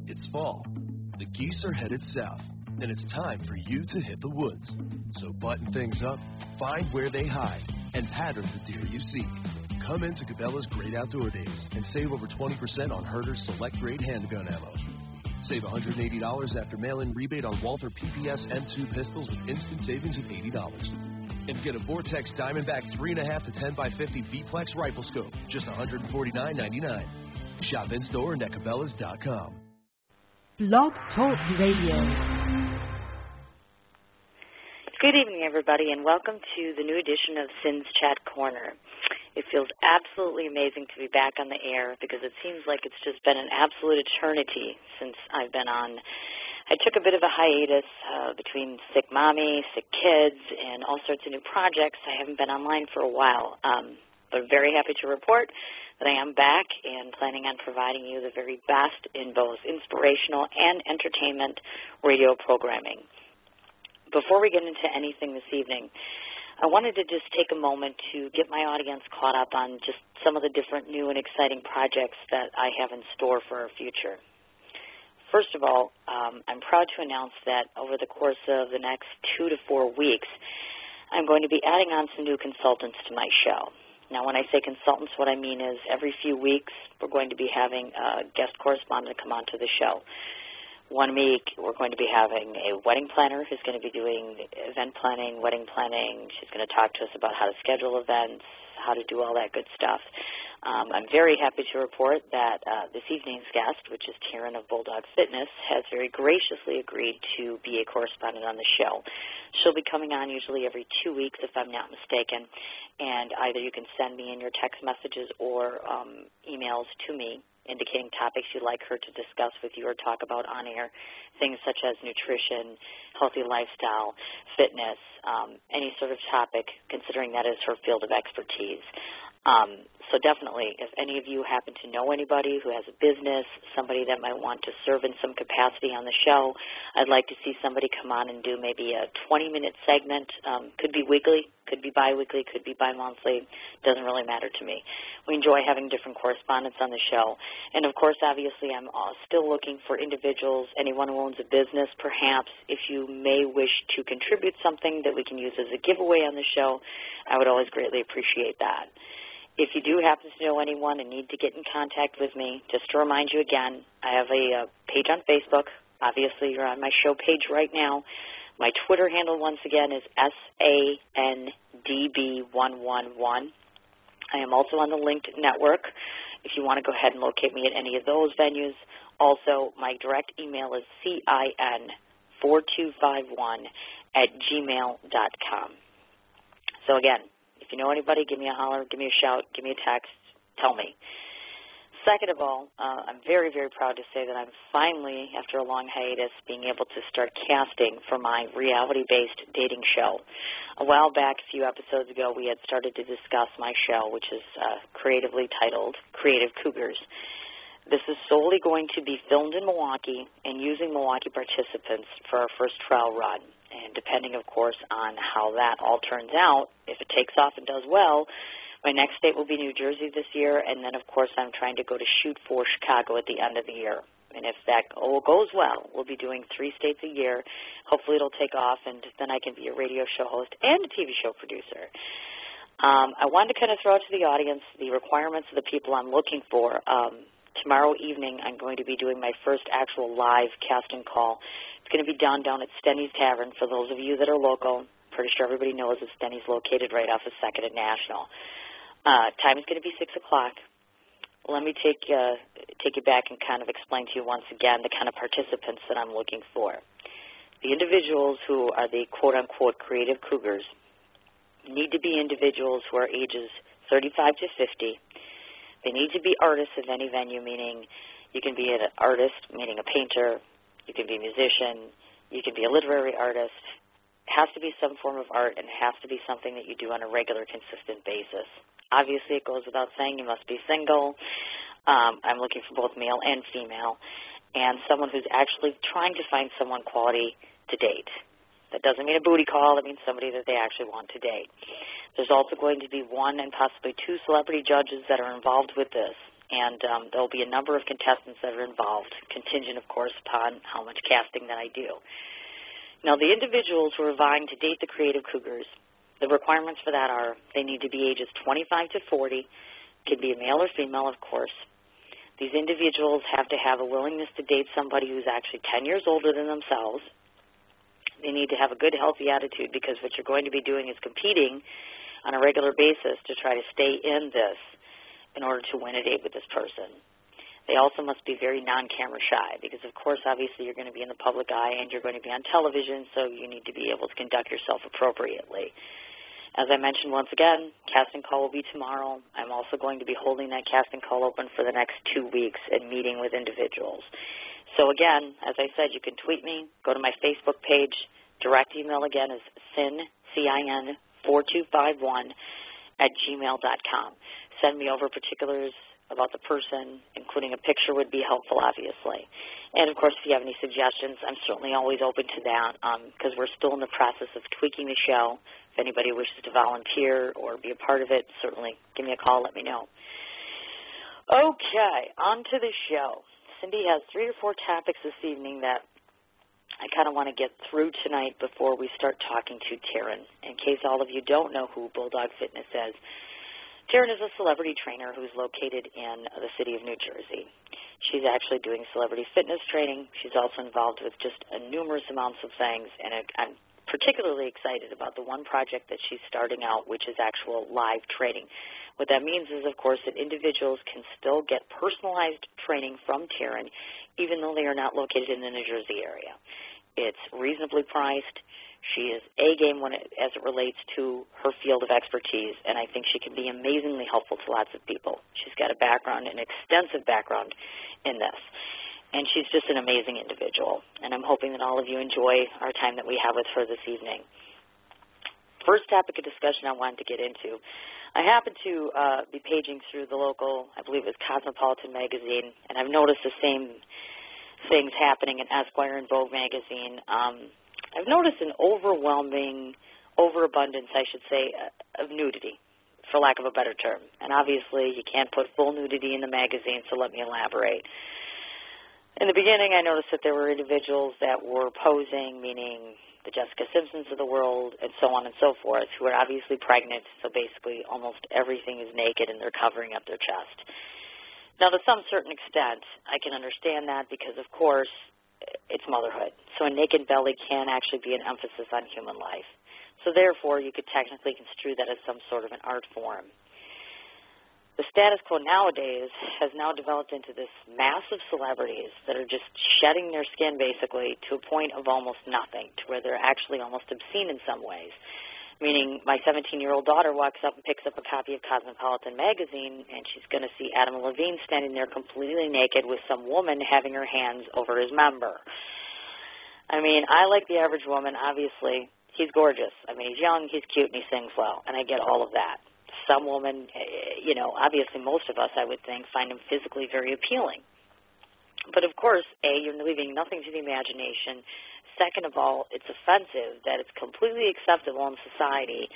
It's fall. The geese are headed south, and it's time for you to hit the woods. So button things up, find where they hide, and pattern the deer you seek. Come into Cabela's Great Outdoor Days and save over 20% on Herter's select-grade handgun ammo. Save $180 after mail-in rebate on Walther PPS M2 pistols with instant savings of $80. And get a Vortex Diamondback 3.5 to 10 by 50 V-Plex rifle scope, just $149.99. Shop in-store and at Cabela's.com. Blog Talk Radio. Good evening, everybody, and welcome to the new edition of Sin's Chat Corner. It feels absolutely amazing to be back on the air because it seems like it's just been an absolute eternity since I've been on. I took a bit of a hiatus between sick mommy, sick kids, and all sorts of new projects. I haven't been online for a while, but I'm very happy to report that I am back and planning on providing you the very best in both inspirational and entertainment radio programming. Before we get into anything this evening, I wanted to just take a moment to get my audience caught up on just some of the different new and exciting projects that I have in store for our future. First of all, I'm proud to announce that over the course of the next 2 to 4 weeks, I'm going to be adding on some new consultants to my show. Now, when I say consultants, what I mean is every few weeks we're going to be having a guest correspondent come onto the show. 1 week, we're going to be having a wedding planner who's going to be doing event planning, wedding planning. She's going to talk to us about how to schedule events, how to do all that good stuff. I'm very happy to report that this evening's guest, which is Tarryn of Bulldog Fitness, has very graciously agreed to be a correspondent on the show. She'll be coming on usually every 2 weeks, if I'm not mistaken, and either you can send me in your text messages or emails to me indicating topics you'd like her to discuss with you or talk about on air, things such as nutrition, healthy lifestyle, fitness, any sort of topic, considering that is her field of expertise. So definitely, if any of you happen to know anybody who has a business, somebody that might want to serve in some capacity on the show, I'd like to see somebody come on and do maybe a 20-minute segment. Could be weekly, could be bi-weekly, could be bi-monthly. Doesn't really matter to me. We enjoy having different correspondents on the show. And, of course, obviously, I'm still looking for individuals, anyone who owns a business, perhaps, if you may wish to contribute something that we can use as a giveaway on the show, I would always greatly appreciate that. If you do happen to know anyone and need to get in contact with me, just to remind you again, I have a page on Facebook. Obviously, you're on my show page right now. My Twitter handle, once again, is SANDB111. I am also on the Linked Network if you want to go ahead and locate me at any of those venues. Also, my direct email is CIN4251@gmail.com. So, again, if you know anybody, give me a holler, give me a shout, give me a text, tell me. Second of all, I'm very, very proud to say that I'm finally, after a long hiatus, being able to start casting for my reality-based dating show. A while back, a few episodes ago, we had started to discuss my show, which is creatively titled Creative Cougars. This is solely going to be filmed in Milwaukee and using Milwaukee participants for our first trial run. And depending, of course, on how that all turns out, if it takes off and does well, my next state will be New Jersey this year, and then, of course, I'm trying to go to shoot for Chicago at the end of the year. And if that all goes well, we'll be doing 3 states a year. Hopefully it'll take off, and then I can be a radio show host and a TV show producer. I wanted to kind of throw out to the audience the requirements of the people I'm looking for. Tomorrow evening, I'm going to be doing my first actual live casting call. It's going to be down at Stenny's Tavern. For those of you that are local, pretty sure everybody knows that Stenny's located right off of 2nd and National. Time is going to be 6 o'clock. Let me take you back and kind of explain to you once again the kind of participants that I'm looking for. The individuals who are the quote-unquote creative cougars need to be individuals who are ages 35 to 50. They need to be artists of any venue, meaning you can be an artist, meaning a painter, you can be a musician, you can be a literary artist. It has to be some form of art, and it has to be something that you do on a regular, consistent basis. Obviously, it goes without saying you must be single. I'm looking for both male and female, and someone who's actually trying to find someone quality to date. That doesn't mean a booty call. It means somebody that they actually want to date. There's also going to be 1 and possibly 2 celebrity judges that are involved with this. and there will be a number of contestants that are involved, contingent, of course, upon how much casting that I do. Now, the individuals who are vying to date the Creative Cougars, the requirements for that are they need to be ages 25 to 40, can be a male or female, of course. These individuals have to have a willingness to date somebody who's actually 10 years older than themselves. They need to have a good, healthy attitude, because what you're going to be doing is competing on a regular basis to try to stay in this in order to win a date with this person. They also must be very non-camera shy, because, of course, obviously you're going to be in the public eye and you're going to be on television, so you need to be able to conduct yourself appropriately. As I mentioned once again, casting call will be tomorrow. I'm also going to be holding that casting call open for the next 2 weeks and meeting with individuals. So, again, as I said, you can tweet me, go to my Facebook page. Direct email, again, is sin4251@gmail.com. Send me over particulars about the person, including a picture would be helpful, obviously. And, of course, if you have any suggestions, I'm certainly always open to that, because we're still in the process of tweaking the show. If anybody wishes to volunteer or be a part of it, certainly give me a call, let me know. Okay, on to the show. Cindy has 3 or 4 topics this evening that I kind of want to get through tonight before we start talking to Tarryn. In case all of you don't know who Bulldog Fitness is, Tarryn is a celebrity trainer who's located in the city of New Jersey. She's actually doing celebrity fitness training. She's also involved with just numerous amounts of things, and I'm particularly excited about the one project that she's starting out, which is actual live training. What that means is, of course, that individuals can still get personalized training from Tarryn, even though they are not located in the New Jersey area. It's reasonably priced. She is A-game as it relates to her field of expertise, and I think she can be amazingly helpful to lots of people. She's got a background, an extensive background in this, and she's just an amazing individual, and I'm hoping that all of you enjoy our time that we have with her this evening. First topic of discussion I wanted to get into, I happen to be paging through the local, I believe it was Cosmopolitan magazine, and I've noticed the same things happening in Esquire and Vogue magazine. I've noticed an overwhelming overabundance, I should say, of nudity, for lack of a better term. And obviously you can't put full nudity in the magazine, so let me elaborate. In the beginning, I noticed that there were individuals that were posing, meaning the Jessica Simpsons of the world and so on and so forth, who are obviously pregnant, so basically almost everything is naked and they're covering up their chest. Now, to some certain extent, I can understand that because, of course, it's motherhood. So a naked belly can actually be an emphasis on human life. So therefore, you could technically construe that as some sort of an art form. The status quo nowadays has now developed into this mass of celebrities that are just shedding their skin, basically, to a point of almost nothing, to where they're actually almost obscene in some ways. Meaning my 17-year-old daughter walks up and picks up a copy of Cosmopolitan magazine, and she's going to see Adam Levine standing there completely naked with some woman having her hands over his member. I mean, I like the average woman. Obviously, he's gorgeous. I mean, he's young, he's cute, and he sings well, and I get all of that. Some women, obviously most of us, I would think, find him physically very appealing. But, of course, A, you're leaving nothing to the imagination. Second of all, it's offensive that it's completely acceptable in society,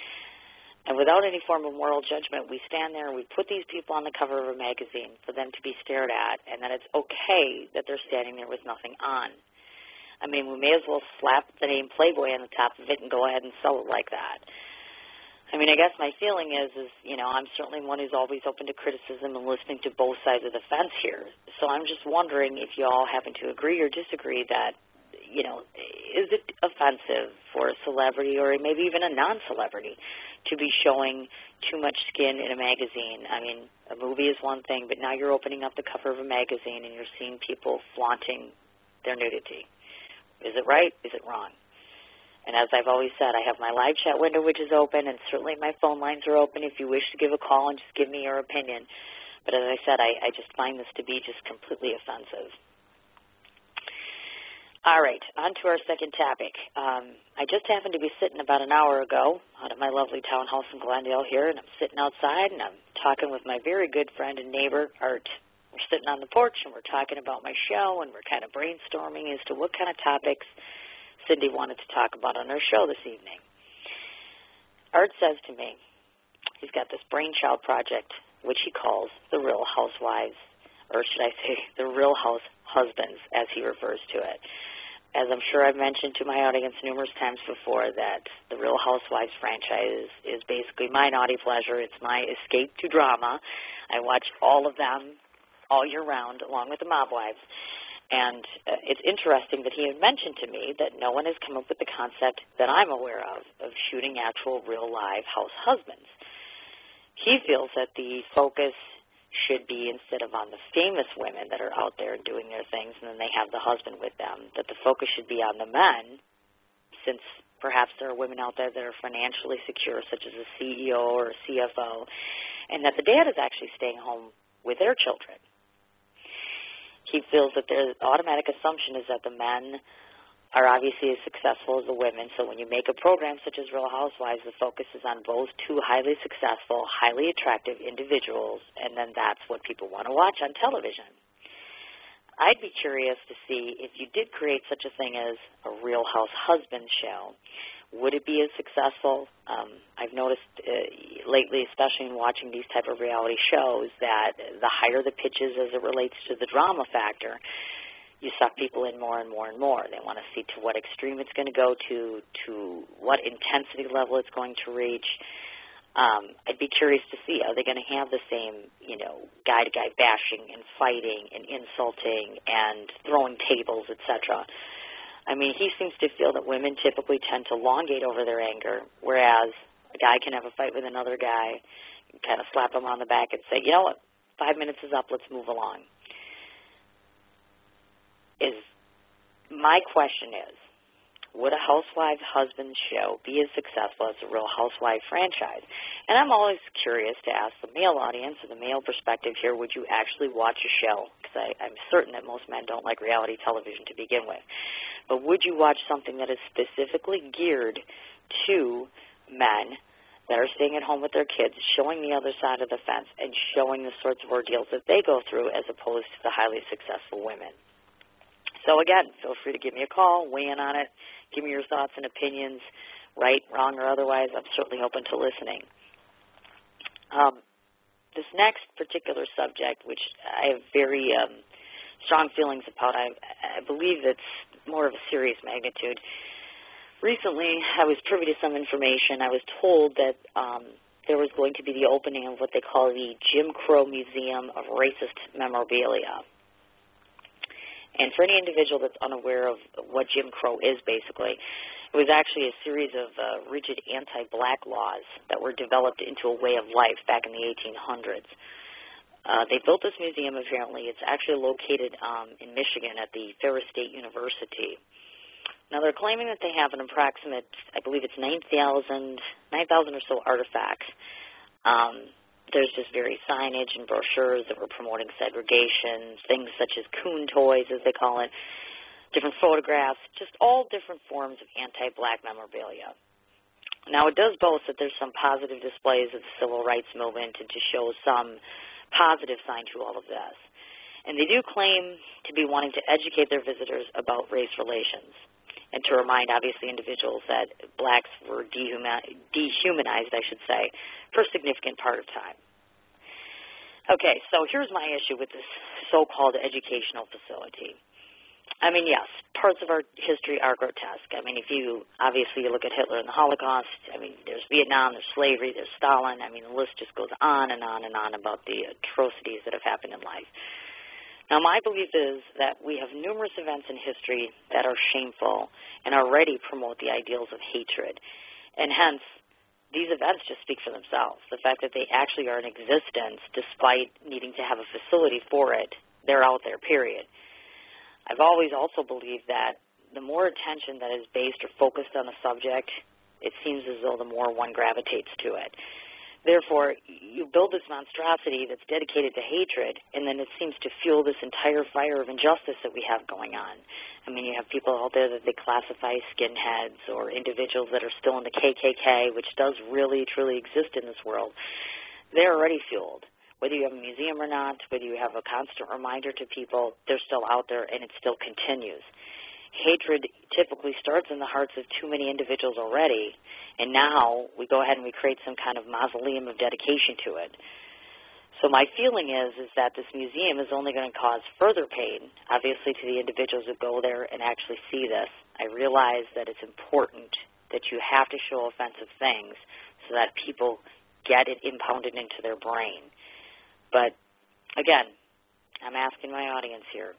and without any form of moral judgment, we stand there and we put these people on the cover of a magazine for them to be stared at, and that it's okay that they're standing there with nothing on. I mean, we may as well slap the name Playboy on the top of it and go ahead and sell it like that. I mean, I guess my feeling is I'm certainly one who's always open to criticism and listening to both sides of the fence here. So I'm just wondering if you all happen to agree or disagree that, is it offensive for a celebrity or maybe even a non-celebrity to be showing too much skin in a magazine? I mean, a movie is one thing, but now you're opening up the cover of a magazine and you're seeing people flaunting their nudity. Is it right? Is it wrong? And as I've always said, I have my live chat window, which is open, and certainly my phone lines are open if you wish to give a call and just give me your opinion. But as I said, I just find this to be just completely offensive. All right, on to our second topic. I just happened to be sitting about an hour ago out at my lovely townhouse in Glendale here, and I'm sitting outside, and I'm talking with my very good friend and neighbor, Art. We're sitting on the porch, and we're talking about my show, and we're kind of brainstorming as to what kind of topics Cindy wanted to talk about on her show this evening. Art says to me, he's got this brainchild project which he calls the Real Housewives, or should I say the Real House Husbands, as he refers to it. As I'm sure I've mentioned to my audience numerous times before, that the Real Housewives franchise is basically my naughty pleasure. It's my escape to drama. I watch all of them all year round, along with the Mob Wives. And it's interesting that he had mentioned to me that no one has come up with the concept that I'm aware of shooting actual real live house husbands. He feels that the focus should be, instead of on the famous women that are out there doing their things and then they have the husband with them, that the focus should be on the men, since perhaps there are women out there that are financially secure, such as a CEO or a CFO, and that the dad is actually staying home with their children. He feels that the automatic assumption is that the men are obviously as successful as the women, so when you make a program such as Real Housewives, the focus is on those two highly successful, highly attractive individuals, and then that's what people want to watch on television. I'd be curious to see if you did create such a thing as a Real House Husband show, would it be as successful? I've noticed lately, especially in watching these type of reality shows, that the higher the pitches as it relates to the drama factor, you suck people in more and more and more. They want to see to what extreme it's going to go to what intensity level it's going to reach. I'd be curious to see, are they going to have the same, guy-to-guy bashing and fighting and insulting and throwing tables, etc.? I mean, he seems to feel that women typically tend to elongate over their anger, whereas a guy can have a fight with another guy, kind of slap him on the back and say, you know what, 5 minutes is up, let's move along. My question is, would a Housewives Husband show be as successful as the Real Housewives franchise? And I'm always curious to ask the male audience or the male perspective here, would you actually watch a show? Because I'm certain that most men don't like reality television to begin with. But would you watch something that is specifically geared to men that are staying at home with their kids, showing the other side of the fence and showing the sorts of ordeals that they go through, as opposed to the highly successful women? So, again, feel free to give me a call, weigh in on it, give me your thoughts and opinions, right, wrong, or otherwise. I'm certainly open to listening. This next particular subject, which I have very strong feelings about, I believe it's more of a serious magnitude. Recently, I was privy to some information. I was told that there was going to be the opening of what they call the Jim Crow Museum of Racist Memorabilia. And for any individual that's unaware of what Jim Crow is, basically, it was actually a series of rigid anti-black laws that were developed into a way of life back in the 1800s. They built this museum, apparently. It's actually located in Michigan at the Ferris State University. Now, they're claiming that they have an approximate, I believe it's 9,000 or so artifacts. There's just various signage and brochures that were promoting segregation, things such as coon toys, as they call it, different photographs, just all different forms of anti-black memorabilia. Now, it does boast that there's some positive displays of the civil rights movement and to show some positive sign to all of this. And they do claim to be wanting to educate their visitors about race relations and to remind, obviously, individuals that blacks were dehumanized, I should say, for a significant part of time. Okay, so here's my issue with this so-called educational facility. I mean, yes, parts of our history are grotesque. I mean, if you look at Hitler and the Holocaust, I mean, there's Vietnam, there's slavery, there's Stalin. I mean, the list just goes on and on and on about the atrocities that have happened in life. Now, my belief is that we have numerous events in history that are shameful and already promote the ideals of hatred. And hence, these events just speak for themselves. The fact that they actually are in existence despite needing to have a facility for it, they're out there, period. I've always also believed that the more attention that is based or focused on the subject, it seems as though the more one gravitates to it. Therefore, you build this monstrosity that's dedicated to hatred, and then it seems to fuel this entire fire of injustice that we have going on. I mean, you have people out there that they classify skinheads or individuals that are still in the KKK, which does really, truly exist in this world. They're already fueled. Whether you have a museum or not, whether you have a constant reminder to people, they're still out there, and it still continues. Hatred typically starts in the hearts of too many individuals already, and now we go ahead and we create some kind of mausoleum of dedication to it. So my feeling is that this museum is only going to cause further pain, obviously, to the individuals who go there and actually see this. I realize that it's important that you have to show offensive things so that people get it impounded into their brain. But, again, I'm asking my audience here.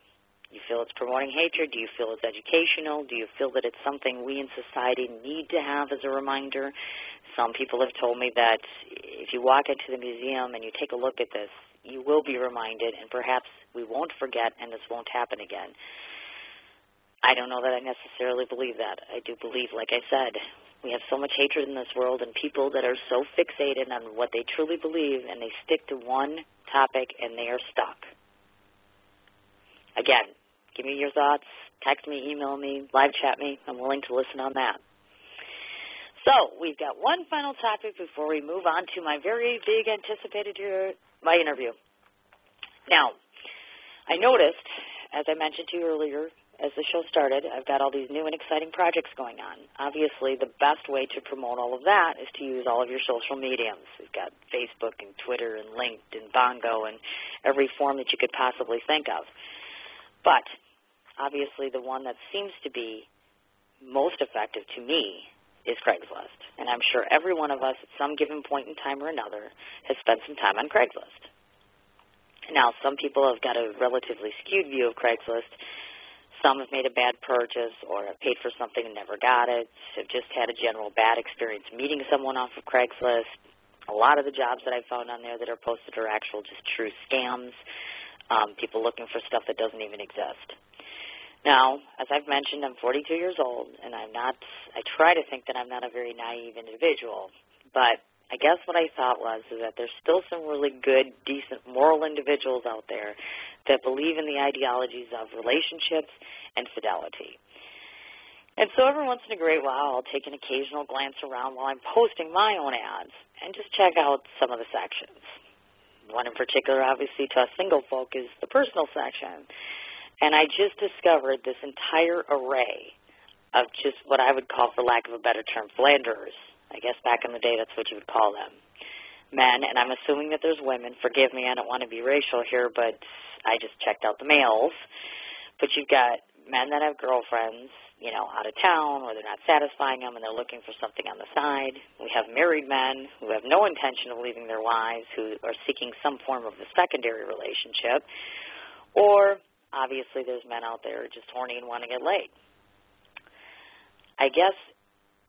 You feel it's promoting hatred? Do you feel it's educational? Do you feel that it's something we in society need to have as a reminder? Some people have told me that if you walk into the museum and you take a look at this, you will be reminded, and perhaps we won't forget and this won't happen again. I don't know that I necessarily believe that. I do believe, like I said, we have so much hatred in this world and people that are so fixated on what they truly believe, and they stick to one topic and they are stuck. Again, give me your thoughts, text me, email me, live chat me. I'm willing to listen on that. So we've got one final topic before we move on to my very big anticipated my interview. Now, I noticed, as I mentioned to you earlier, as the show started, I've got all these new and exciting projects going on. Obviously, the best way to promote all of that is to use all of your social mediums. We've got Facebook and Twitter and LinkedIn, Bongo, and every form that you could possibly think of. But obviously, the one that seems to be most effective to me is Craigslist. And I'm sure every one of us at some given point in time or another has spent some time on Craigslist. Now, some people have got a relatively skewed view of Craigslist. Some have made a bad purchase or have paid for something and never got it, have just had a general bad experience meeting someone off of Craigslist. A lot of the jobs that I found on there that are posted are actual just true scams, people looking for stuff that doesn't even exist. Now, as I've mentioned, I'm 42 years old, and I try to think that I'm not a very naive individual, but I guess what I thought is that there's still some really good, decent, moral individuals out there that believe in the ideologies of relationships and fidelity. And so every once in a great while, I'll take an occasional glance around while I'm posting my own ads and just check out some of the sections. One in particular, obviously, to us single folk is the personal section. And I just discovered this entire array of just what I would call, for lack of a better term, philanderers. I guess back in the day that's what you would call them. Men, and I'm assuming that there's women. Forgive me, I don't want to be racial here, but I just checked out the males. But you've got men that have girlfriends, out of town, or they're not satisfying them and they're looking for something on the side. We have married men who have no intention of leaving their wives, who are seeking some form of a secondary relationship. Or obviously, there's men out there just horny and want to get laid. I guess,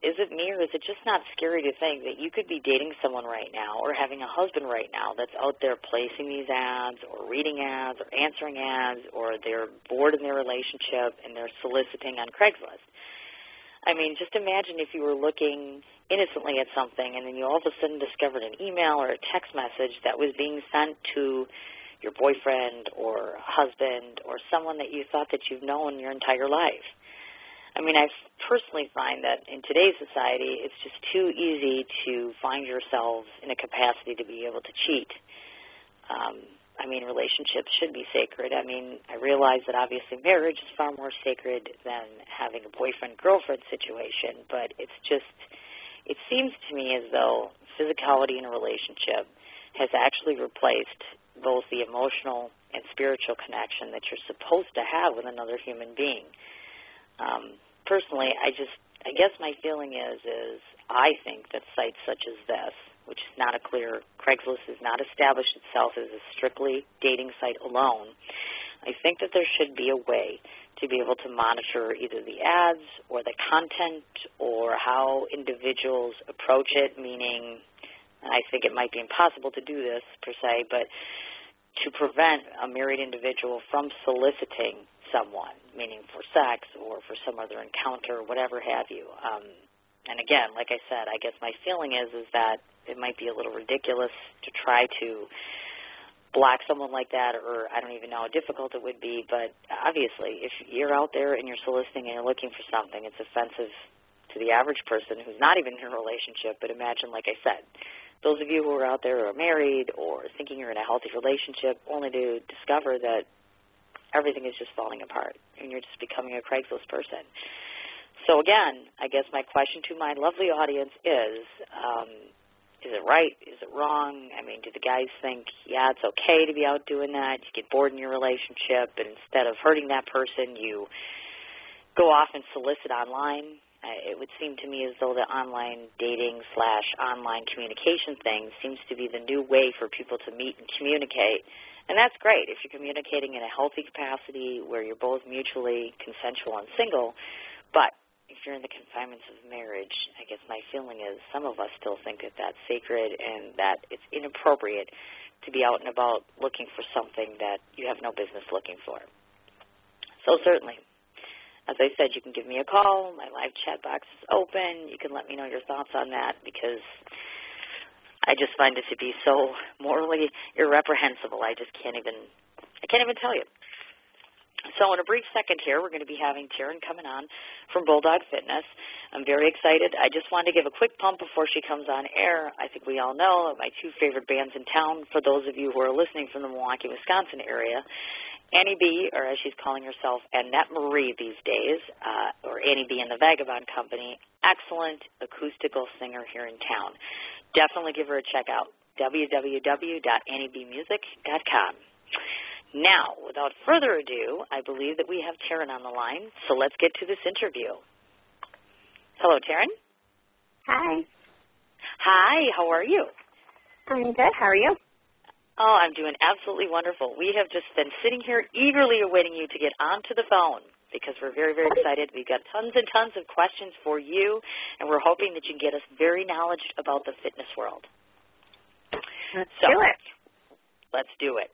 is it me or is it just not scary to think that you could be dating someone right now or having a husband right now that's out there placing these ads or reading ads or answering ads, or they're bored in their relationship and they're soliciting on Craigslist? I mean, just imagine if you were looking innocently at something and then you all of a sudden discovered an email or a text message that was being sent to your boyfriend or husband or someone that you thought that you've known your entire life. I mean, I personally find that in today's society, it's just too easy to find yourselves in a capacity to be able to cheat. I mean, relationships should be sacred. I mean, I realize that obviously marriage is far more sacred than having a boyfriend-girlfriend situation, but it's just, it seems to me as though physicality in a relationship has actually replaced both the emotional and spiritual connection that you're supposed to have with another human being. Personally, I guess my feeling is I think that sites such as this, which is not a clear, Craigslist has not established itself as a strictly dating site alone. I think that there should be a way to be able to monitor either the ads or the content or how individuals approach it, meaning, and I think it might be impossible to do this per se, but to prevent a married individual from soliciting someone, meaning for sex or for some other encounter or whatever have you. And again, like I said, I guess my feeling is that it might be a little ridiculous to try to block someone like that, or I don't even know how difficult it would be, but obviously if you're out there and you're soliciting and you're looking for something, it's offensive to the average person who's not even in a relationship. But imagine, like I said, those of you who are out there who are married or thinking you're in a healthy relationship, only to discover that everything is just falling apart and you're just becoming a Craigslist person. So again, I guess my question to my lovely audience is Is it right? Is it wrong? I mean, do the guys think, yeah, it's okay to be out doing that? You get bored in your relationship, and instead of hurting that person, you go off and solicit online. It would seem to me as though the online dating / online communication thing seems to be the new way for people to meet and communicate. And that's great if you're communicating in a healthy capacity where you're both mutually consensual and single. But if you're in the confinements of marriage, I guess my feeling is some of us still think that that's sacred and that it's inappropriate to be out and about looking for something that you have no business looking for. So certainly, as I said, you can give me a call. My live chat box is open. You can let me know your thoughts on that because I just find it to be so morally irreprehensible. I can't even tell you. So in a brief second here, we're going to be having Tarryn coming on from Bulldog Fitness. I'm very excited. I just wanted to give a quick pump before she comes on air. I think we all know my two favorite bands in town, for those of you who are listening from the Milwaukee, Wisconsin area, Annie B., or as she's calling herself, Annette Marie these days, or Annie B. and the Vagabond Company, excellent acoustical singer here in town. Definitely give her a check out, www.anniebmusic.com. Now, without further ado, I believe that we have Tarryn on the line, so let's get to this interview. Hello, Tarryn. Hi. Hi, how are you? I'm good. How are you? Oh, I'm doing absolutely wonderful. We have just been sitting here eagerly awaiting you to get onto the phone because we're very, very excited. We've got tons and tons of questions for you, and we're hoping that you can get us very knowledgeable about the fitness world. Let's do it. Let's do it.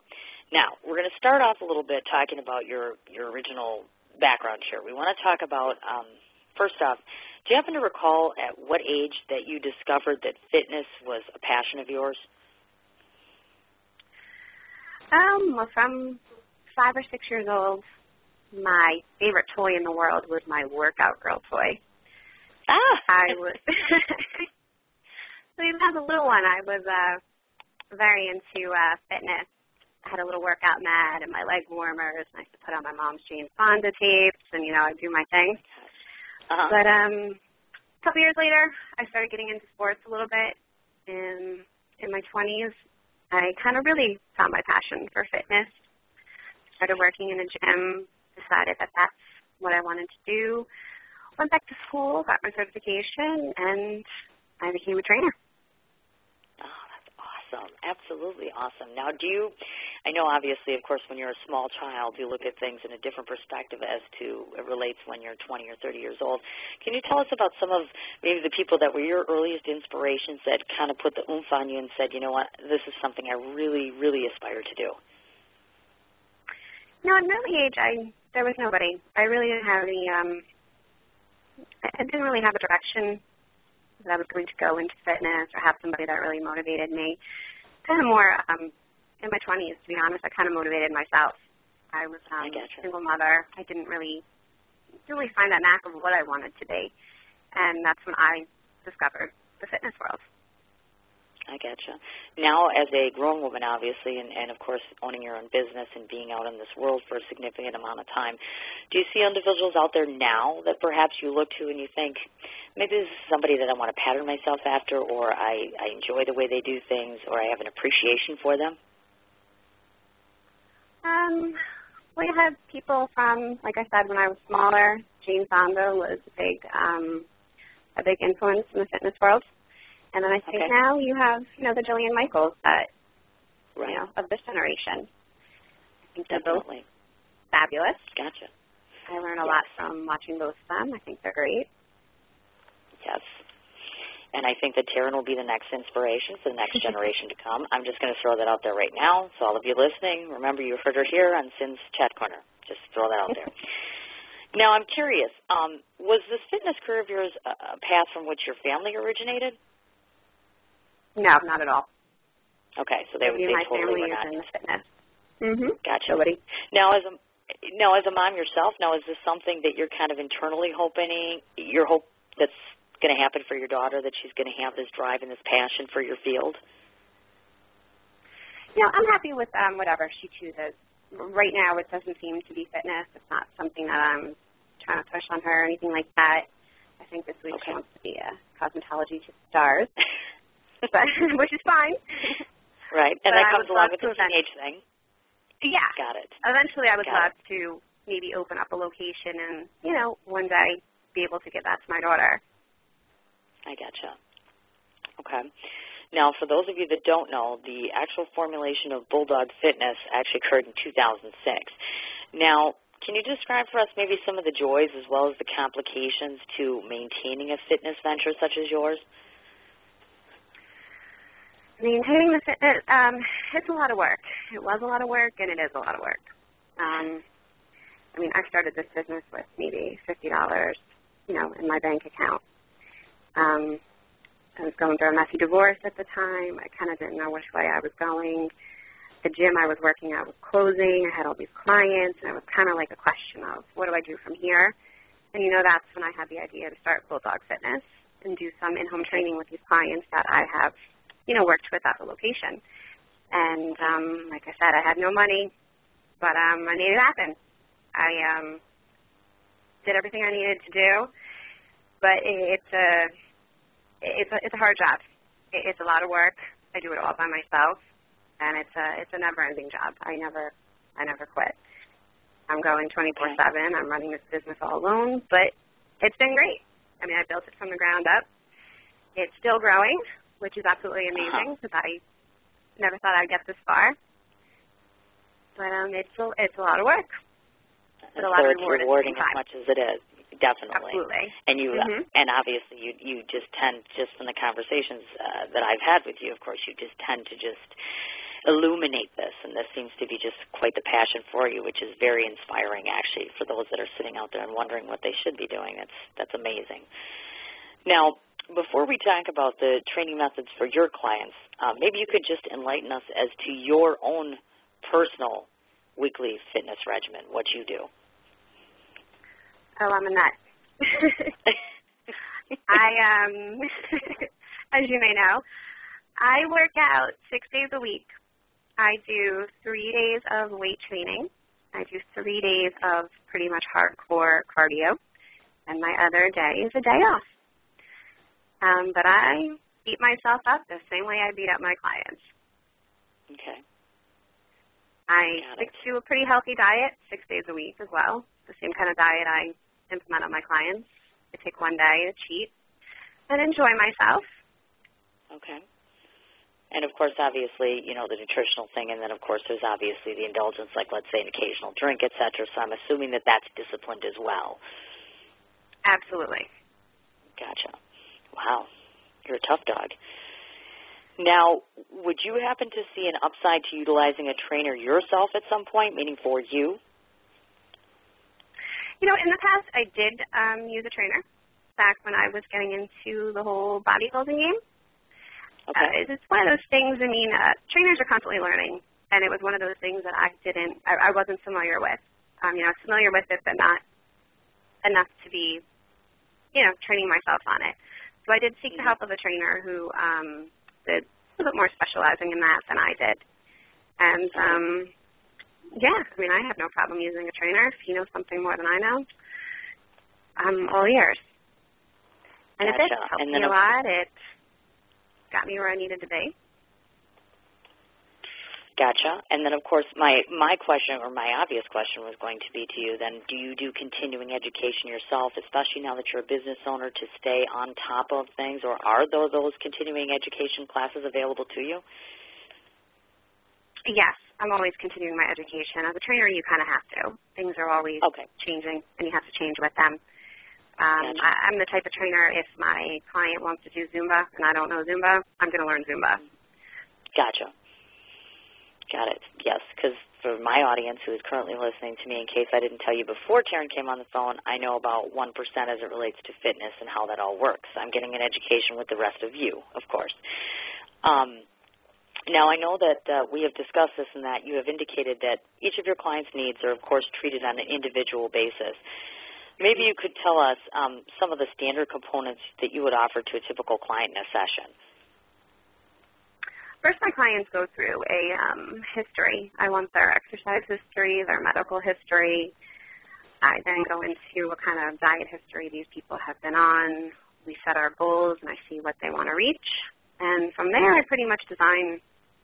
Now, we're going to start off a little bit talking about your original background here. We want to talk about, first off, do you happen to recall at what age that you discovered that fitness was a passion of yours? Well, from 5 or 6 years old, my favorite toy in the world was my workout girl toy. I was, so even as a little one, I was very into fitness. I had a little workout mat and my leg warmers, and I used to put on my mom's Jane Fonda tapes, and, I'd do my thing. But a couple years later, I started getting into sports a little bit. In my 20s, I kind of really found my passion for fitness. Started working in a gym, decided that that's what I wanted to do. Went back to school, got my certification, and I became a trainer. Oh, that's awesome. Absolutely awesome. Now, I know obviously, of course, when you're a small child, you look at things in a different perspective as to it relates when you're 20 or 30 years old. Can you tell us about some of maybe the people that were your earliest inspirations that kind of put the oomph on you and said, you know what, this is something I really, really aspire to do? At an early age, there was nobody. I really didn't have any, I didn't really have a direction that I was going to go into fitness or have somebody that really motivated me. Kind of more in my 20s, to be honest, I kind of motivated myself. I was a single mother. I didn't really find that knack of what I wanted to be, and that's when I discovered the fitness world. I gotcha. Now, as a grown woman, obviously, and of course owning your own business and being out in this world for a significant amount of time, do you see individuals out there now that perhaps you look to and you think, maybe this is somebody that I want to pattern myself after, or I enjoy the way they do things, or I have an appreciation for them? We had people from, like I said, when I was smaller, Jane Fonda was a big influence in the fitness world. And then I think now you have, the Jillian Michaels that, of this generation. I think they're both fabulous. Gotcha. I learn a lot from watching both of them. I think they're great. Yes. And I think that Tarryn will be the next inspiration for the next generation to come. I'm just going to throw that out there right now. So all of you listening, remember you heard her here on Sin's Chat Corner. Just throw that out there. Now, I'm curious, was this fitness career of yours a path from which your family originated? No, not at all. Okay, so they my totally family were not. In the fitness. Mm-hmm. Gotcha. Nobody. Now, as a mom yourself, is this something that you're kind of internally hoping, your hope that's going to happen for your daughter, that she's going to have this drive and this passion for your field? I'm happy with whatever she chooses. Right now, it doesn't seem to be fitness. It's not something that I'm trying to push on her or anything like that. I think this week she wants to be a cosmetology to stars. but which is fine. Right, and that comes along with the teenage thing. Yeah. Got it. Eventually I would love to maybe open up a location and, one day be able to give that to my daughter. I gotcha. Okay. Now, for those of you that don't know, the actual formulation of Bulldog Fitness actually occurred in 2006. Now, can you describe for us maybe some of the joys as well as the complications to maintaining a fitness venture such as yours? Maintaining the fitness, it's a lot of work. It was a lot of work, and it is a lot of work. I started this business with maybe $50, in my bank account. I was going through a messy divorce at the time. I kind of didn't know which way I was going. The gym I was working at was closing. I had all these clients, and it was kind of like a question of, what do I do from here? And, that's when I had the idea to start Bulldog Fitness and do some in-home training with these clients that I have worked with at the location. And like I said, I had no money, but I made it happen. I did everything I needed to do, but it's a hard job. It's a lot of work. I do it all by myself, and it's a never-ending job. I never quit. I'm going 24/7. I'm running this business all alone, but it's been great. I built it from the ground up. It's still growing, which is absolutely amazing because I never thought I'd get this far. But it's a lot of work. But a lot of reward rewarding as much as it is, definitely. Absolutely. And you and obviously you just tend, just from the conversations that I've had with you, of course, you just tend to just illuminate this, and this seems to be just quite the passion for you, which is very inspiring, actually, for those that are sitting out there and wondering what they should be doing. That's amazing. Now, before we talk about the training methods for your clients, maybe you could just enlighten us as to your own personal weekly fitness regimen, what you do. Oh, I'm a nut. As you may know, I work out 6 days a week. I do 3 days of weight training. I do 3 days of pretty much hardcore cardio, and my other day is a day off. But I beat myself up the same way I beat up my clients. Okay. I stick to a pretty healthy diet 6 days a week as well, the same kind of diet I implement on my clients. I take one day to cheat and enjoy myself. Okay. And, of course, obviously, the nutritional thing, and then, of course, there's obviously the indulgence, like, let's say, an occasional drink, et cetera. So I'm assuming that that's disciplined as well. Absolutely. Gotcha. Wow. You're a tough dog. Now, would you happen to see an upside to utilizing a trainer yourself at some point, meaning for you? In the past, I did use a trainer back when I was getting into the whole bodybuilding game. Okay. It's one of those things, trainers are constantly learning, and it was one of those things that I wasn't familiar with. I was familiar with it, but not enough to be, training myself on it. So I did seek the help of a trainer who did a little bit more specializing in that than I did. And, I have no problem using a trainer. If you know something more than I know, I'm all ears. And Gotcha. It helped me a lot. It got me where I needed to be. Gotcha. And then, of course, my question, or my obvious question, was going to be to you then, do you do continuing education yourself, especially now that you're a business owner, to stay on top of things, or are those continuing education classes available to you? Yes, I'm always continuing my education. As a trainer, you kind of have to. Things are always changing, and you have to change with them. Gotcha. I'm the type of trainer, if my client wants to do Zumba and I don't know Zumba, I'm going to learn Zumba. Gotcha. Got it. Yes, because for my audience who is currently listening to me, in case I didn't tell you before Tarryn came on the phone, I know about 1% as it relates to fitness and how that all works. I'm getting an education with the rest of you, of course. Now, I know that we have discussed this and that you have indicated that each of your clients' needs are, of course, treated on an individual basis. Maybe you could tell us some of the standard components that you would offer to a typical client in a session. First, my clients go through a history. I want their exercise history, their medical history. I then go into what kind of diet history these people have been on. We set our goals, and I see what they want to reach. And from there, I pretty much design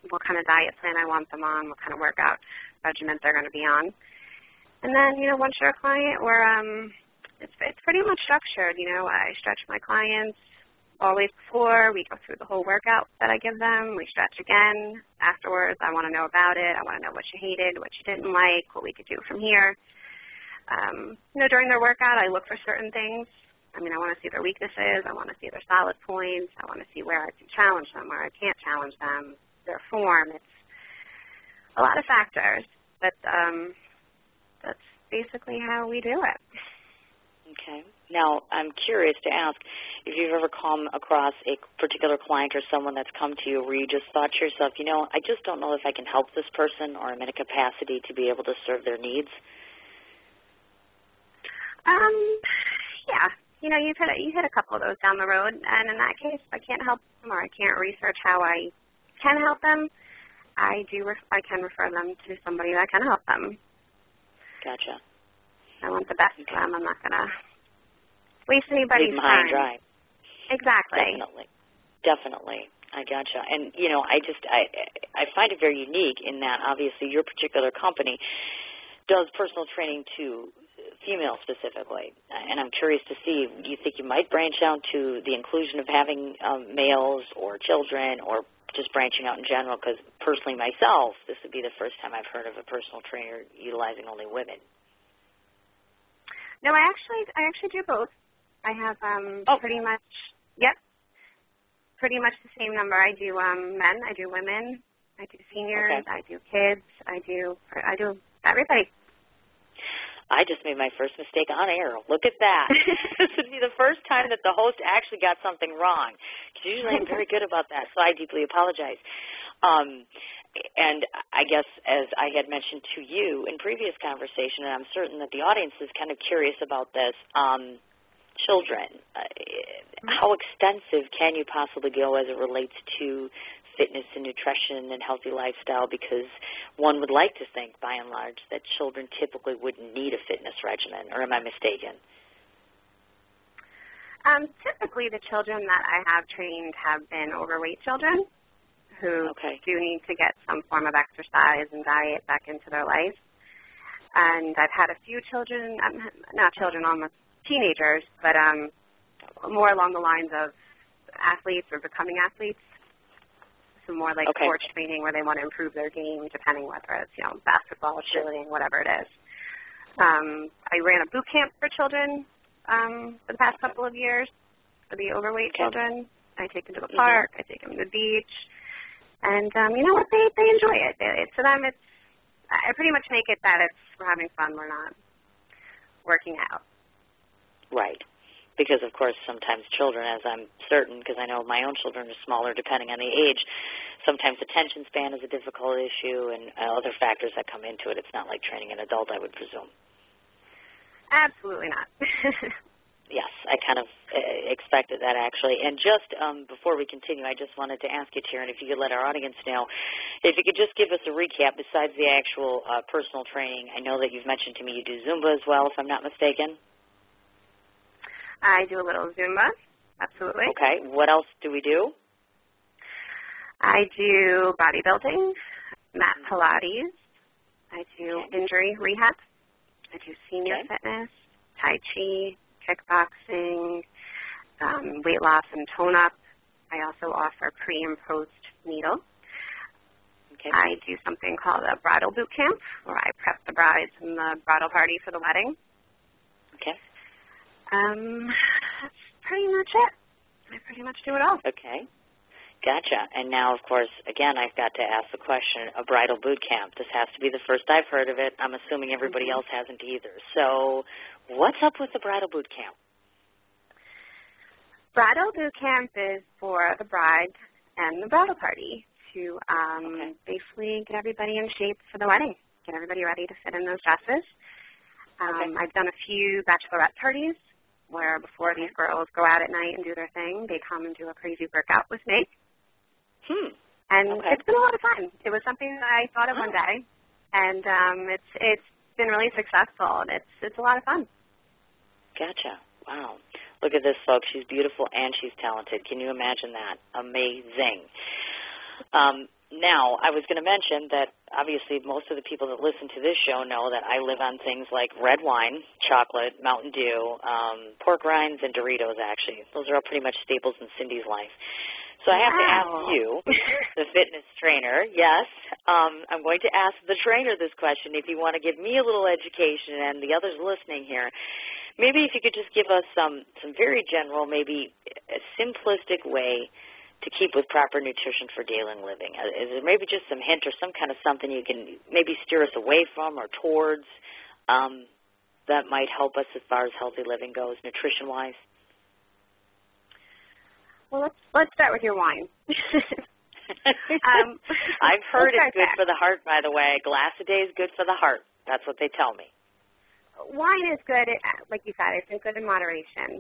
what kind of diet plan I want them on, what kind of workout regimen they're going to be on. And then, once you're a client, it's pretty much structured. I stretch my clients always before. We go through the whole workout that I give them. We stretch again. Afterwards, I want to know about it. I want to know what you hated, what you didn't like, what we could do from here. During their workout, I look for certain things. I want to see their weaknesses. I want to see their solid points. I want to see where I can challenge them, where I can't challenge them, their form. It's a lot of factors, but that's basically how we do it. Okay. Now, I'm curious to ask if you've ever come across a particular client or someone that's come to you where you just thought to yourself, I just don't know if I can help this person or I'm in a capacity to be able to serve their needs. Yeah. You hit a couple of those down the road, and in that case, if I can't help them or I can't research how I can help them, I can refer them to somebody that can help them. Gotcha. I want the best for them. I'm not going to waste anybody's time. Leave them high and dry. Exactly. Definitely. I gotcha. And, I find it very unique in that, obviously, your particular company does personal training to females specifically. And I'm curious to see, do you think you might branch out to the inclusion of having males or children or just branching out in general? Because personally myself, this would be the first time I've heard of a personal trainer utilizing only women. No, I actually do both. I have pretty much the same number. I do men, I do women, I do seniors, okay. I do kids, I do everybody. I just made my first mistake on air. Look at that. This would be the first time that the host actually got something wrong. Because usually I'm very good about that, so I deeply apologize. And I guess as I had mentioned to you in previous conversation, and I'm certain that the audience is kind of curious about this, children, how extensive can you possibly go as it relates to fitness and nutrition and healthy lifestyle? Because one would like to think, by and large, that children typically wouldn't need a fitness regimen, or am I mistaken? Typically the children that I have trained have been overweight children who do need to get some form of exercise and diet back into their life. And I've had a few children, not children, almost teenagers, but more along the lines of athletes or becoming athletes. So more like sports training where they want to improve their game, depending whether it's, basketball, cheerleading, whatever it is. I ran a boot camp for children for the past couple of years for the overweight children. I take them to the park. I take them to the beach. And you know what? They enjoy it. To them, I pretty much make it that we're having fun. We're not working out. Right. Because, of course, sometimes children, as I'm certain, because I know my own children are smaller depending on the age, sometimes attention span is a difficult issue and other factors that come into it. It's not like training an adult, I would presume. Absolutely not. Yes, I kind of expected that, actually. And just before we continue, I just wanted to ask you, Tarryn, if you could let our audience know, if you could just give us a recap besides the actual personal training. I know that you've mentioned to me you do Zumba as well, if I'm not mistaken. I do a little Zumba, absolutely. Okay. What else do we do? I do bodybuilding, mat Pilates. I do injury rehab. I do senior fitness, Tai Chi, kickboxing, weight loss and tone-up. I also offer pre- and post-needle. Okay. I do something called a bridal boot camp, where I prep the brides and the bridal party for the wedding. Okay. That's pretty much it. I pretty much do it all. Okay. Gotcha. And now, of course, again, I've got to ask the question, a bridal boot camp. This has to be the first I've heard of it. I'm assuming everybody else hasn't either. So what's up with the bridal boot camp? Bridal boot camp is for the bride and the bridal party to basically get everybody in shape for the wedding, get everybody ready to fit in those dresses. I've done a few bachelorette parties where before these girls go out at night and do their thing, they come and do a crazy workout with me. And it's been a lot of fun. It was something that I thought of one day, and it's been really successful, and it's a lot of fun. Gotcha. Wow. Look at this, folks. She's beautiful and she's talented. Can you imagine that? Amazing. Now, I was going to mention that obviously most of the people that listen to this show know that I live on things like red wine, chocolate, Mountain Dew, pork rinds, and Doritos, actually. Those are all pretty much staples in Cindy's life. So I have to ask you, the fitness trainer, yes, I'm going to ask the trainer this question if you want to give me a little education and the others listening here. Maybe if you could just give us some very general, maybe a simplistic way to keep with proper nutrition for daily living. Is there maybe just some hint or some kind of something you can maybe steer us away from or towards that might help us as far as healthy living goes, nutrition-wise? Well, let's start with your wine. I've heard it's good for the heart, by the way. A glass a day is good for the heart. That's what they tell me. Wine is good, like you said, it's good in moderation.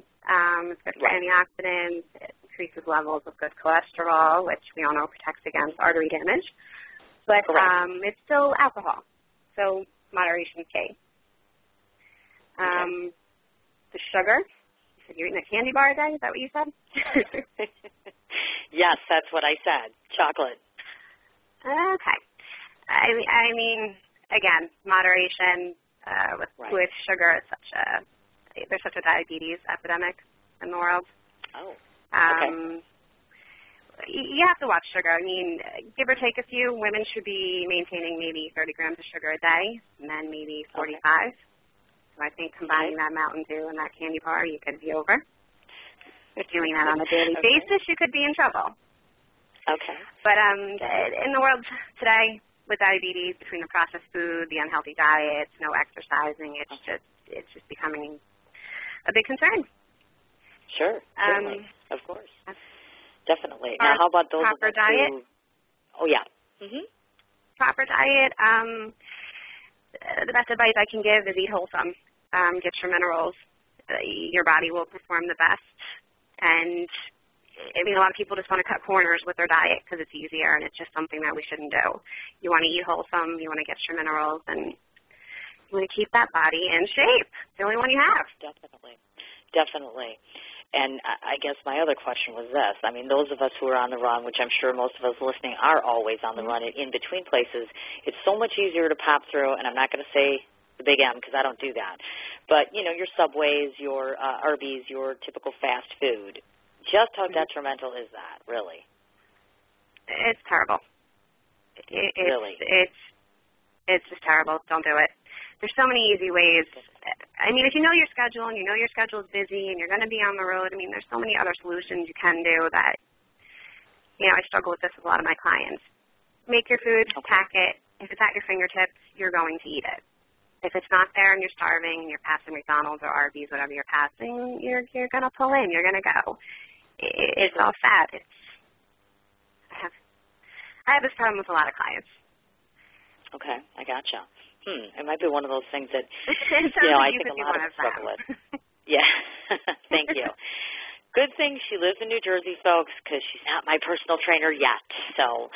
It's good for antioxidants. It increases levels of good cholesterol, which we all know protects against artery damage. But it's still alcohol, so moderation is key. The sugar, you said you're eating a candy bar a day? Is that what you said? Yes, that's what I said. Chocolate. Okay. I mean, again, moderation. With sugar, there's such a diabetes epidemic in the world. Oh, okay. You have to watch sugar. I mean, give or take a few, women should be maintaining maybe 30 grams of sugar a day, men maybe 45. Okay. So I think combining that Mountain Dew and that candy bar, you could be over. If doing that on a daily basis, you could be in trouble. Okay. But in the world today, with diabetes, between the processed food, the unhealthy diets, no exercising, it's just becoming a big concern. Sure, certainly, of course, definitely. Now, how about those proper diet? Oh yeah. Mhm. Proper diet. The best advice I can give is eat wholesome. Get your minerals. Your body will perform the best. And I mean, a lot of people just want to cut corners with their diet because it's easier, and it's just something that we shouldn't do. You want to eat wholesome. You want to get your minerals, and you want to keep that body in shape. It's the only one you have. Definitely. Definitely. And I guess my other question was this. I mean, those of us who are on the run, which I'm sure most of us listening are always on the run in between places, it's so much easier to pop through, and I'm not going to say the big M because I don't do that. But, you know, your Subways, your Arby's, your typical fast food. Just how detrimental is that, really? It's terrible. Really? It's just terrible. Don't do it. There's so many easy ways. I mean, if you know your schedule and you know your schedule is busy and you're going to be on the road, I mean, there's so many other solutions you can do that, you know, I struggle with this with a lot of my clients. Make your food, pack it. If it's at your fingertips, you're going to eat it. If it's not there and you're starving and you're passing McDonald's or Arby's, whatever you're passing, you're going to pull in. You're going to go. It's all fat. I have this problem with a lot of clients. Okay, I gotcha. It might be one of those things that, I think a lot of us struggle with. Yeah, thank you. Good thing she lives in New Jersey, folks, because she's not my personal trainer yet. So,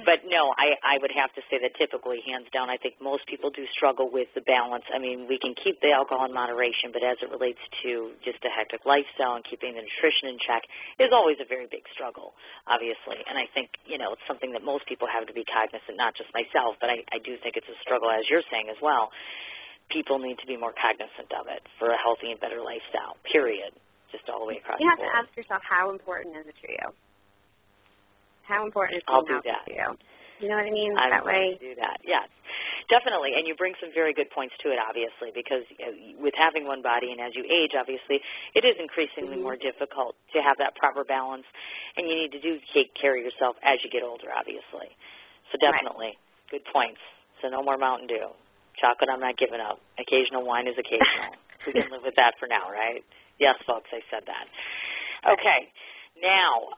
but no, I would have to say that typically, hands down, I think most people do struggle with the balance. I mean, we can keep the alcohol in moderation, but as it relates to just a hectic lifestyle and keeping the nutrition in check is always a very big struggle, obviously. And I think, it's something that most people have to be cognizant, not just myself, but I do think it's a struggle, as you're saying as well. People need to be more cognizant of it for a healthy and better lifestyle, period. Just all the way across the board. You have to ask yourself, how important is it to you? How important is it to you? You know what I mean? That way. Do that, yes. Definitely, and you bring some very good points to it, obviously, because with having one body and as you age, obviously, it is increasingly more difficult to have that proper balance, and you need to take care of yourself as you get older, obviously. So definitely, good points. So no more Mountain Dew. Chocolate I'm not giving up. Occasional wine is occasional. We can live with that for now, right? Yes, folks, I said that. Okay. Now,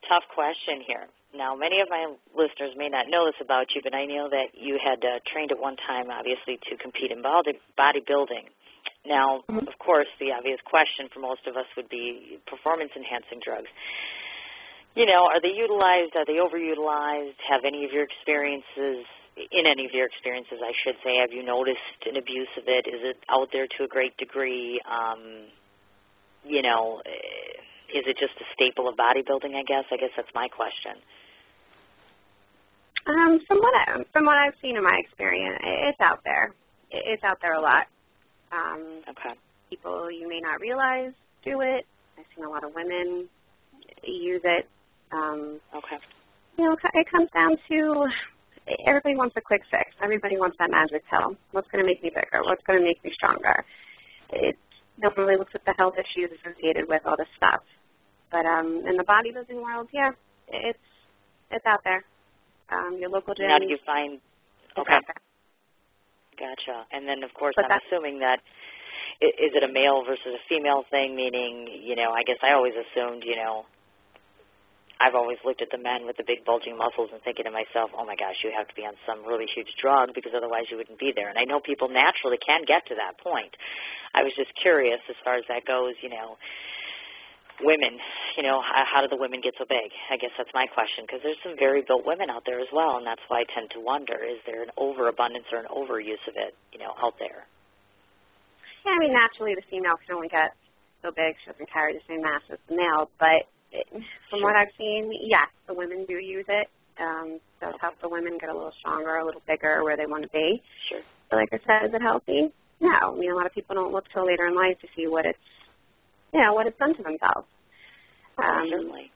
tough question here. Now, many of my listeners may not know this about you, but I know that you had trained at one time, obviously, to compete in bodybuilding. Now, of course, the obvious question for most of us would be performance-enhancing drugs. Are they utilized? Are they overutilized? Have any of your experiences, I should say, have you noticed an abuse of it? Is it out there to a great degree? you know, is it just a staple of bodybuilding, I guess? I guess that's my question. From what I've seen in my experience, it's out there. It's out there a lot. Okay. People you may not realize do it. I've seen a lot of women use it. Okay. You know, it comes down to everybody wants a quick fix. Everybody wants that magic pill. What's going to make me bigger? What's going to make me stronger? No one really looks at the health issues associated with all this stuff. But in the bodybuilding world, yeah, it's out there. Your local gym. Now, do you find? Okay. Out there. Gotcha. And then, of course, I'm assuming that is it a male versus a female thing? Meaning, you know, I guess I always assumed, you know, I've always looked at the men with the big bulging muscles and thinking to myself, oh my gosh, you have to be on some really huge drug because otherwise you wouldn't be there. And I know people naturally can get to that point. I was just curious as far as that goes, you know, women, you know, how do the women get so big? I guess that's my question, because there's some very built women out there as well, and that's why I tend to wonder, is there an overabundance or an overuse of it, you know, out there? Yeah, I mean, naturally the female can only get so big. She doesn't carry the same mass as the male, but from what I've seen, yes, the women do use it. It does help the women get a little stronger, a little bigger where they want to be. Sure. But like I said, is it healthy? No. I mean, a lot of people don't look till later in life to see what it's, you know, what it's done to themselves. Certainly.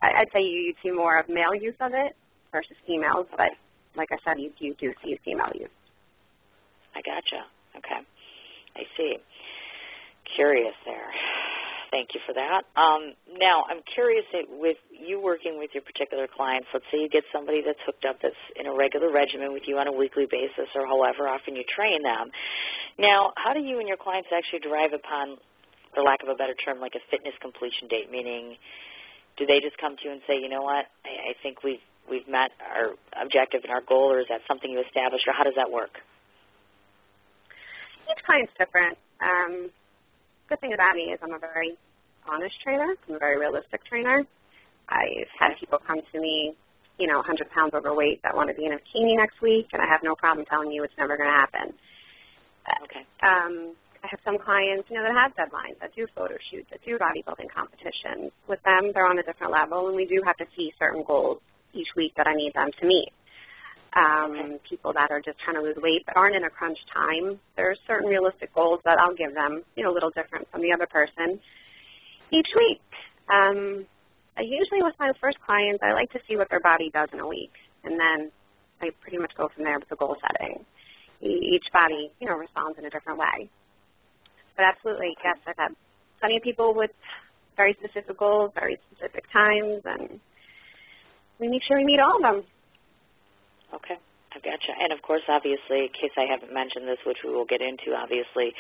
I'd say you'd see more of male use of it versus females, but like I said, you do see female use. I gotcha. Okay. I see. Curious there. Thank you for that. Now, I'm curious with you working with your particular clients, let's say you get somebody that's hooked up that's in a regular regimen with you on a weekly basis or however often you train them. Now, how do you and your clients actually derive upon, for lack of a better term, like a fitness completion date? Meaning, do they just come to you and say, you know what, I think we've met our objective and our goal, or is that something you establish, or how does that work? Each client's different. Good thing about me is I'm a very honest trainer. I'm a very realistic trainer. I've had people come to me, you know, 100 pounds overweight that want to be in a bikini next week, and I have no problem telling you it's never going to happen. Okay. I have some clients, you know, that have deadlines, that do photo shoots, that do bodybuilding competitions. With them, they're on a different level, and we do have to see certain goals each week that I need them to meet. People that are just trying to lose weight but aren't in a crunch time, there's certain realistic goals that I'll give them, you know, a little different from the other person each week. Usually with my first clients, I like to see what their body does in a week, and then I pretty much go from there with the goal setting. Each body, you know, responds in a different way. But absolutely, yes, I've had plenty of people with very specific goals, very specific times, and we make sure we meet all of them. Okay, I gotcha. And, of course, obviously, in case I haven't mentioned this, which we will get into, obviously,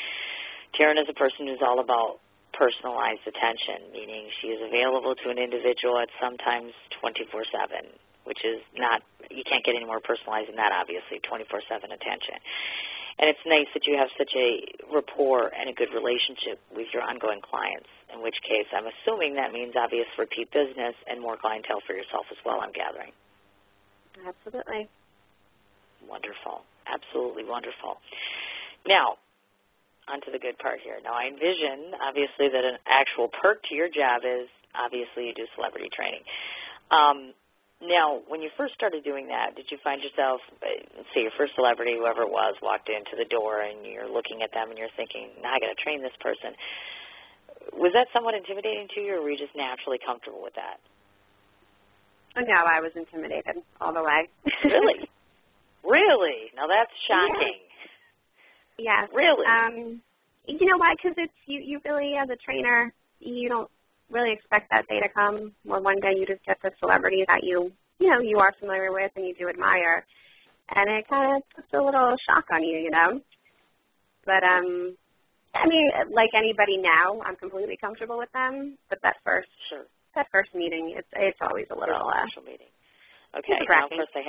Tarryn is a person who's all about personalized attention, meaning she is available to an individual at sometimes 24/7, which is not, you can't get any more personalized than that, obviously, 24/7 attention. And it's nice that you have such a rapport and a good relationship with your ongoing clients, in which case I'm assuming that means obvious repeat business and more clientele for yourself as well, I'm gathering. Absolutely. Wonderful. Absolutely wonderful. Now, on to the good part here. Now, I envision, obviously, that an actual perk to your job is, obviously, you do celebrity training. Now, when you first started doing that, did you find yourself, let's say your first celebrity, whoever it was, walked into the door and you're looking at them and you're thinking, now I got to train this person. Was that somewhat intimidating to you, or were you just naturally comfortable with that? Oh, no, I was intimidated all the way. Really? Really? Now that's shocking. Yes. Really? You know why? Because it's you really, as a trainer, you don't really expect that day to come where one day you just get the celebrity that you are familiar with and you do admire. And it kind of puts a little shock on you, you know. But, I mean, like anybody now, I'm completely comfortable with them. But that first meeting, it's always a little special meeting. Okay, now of course I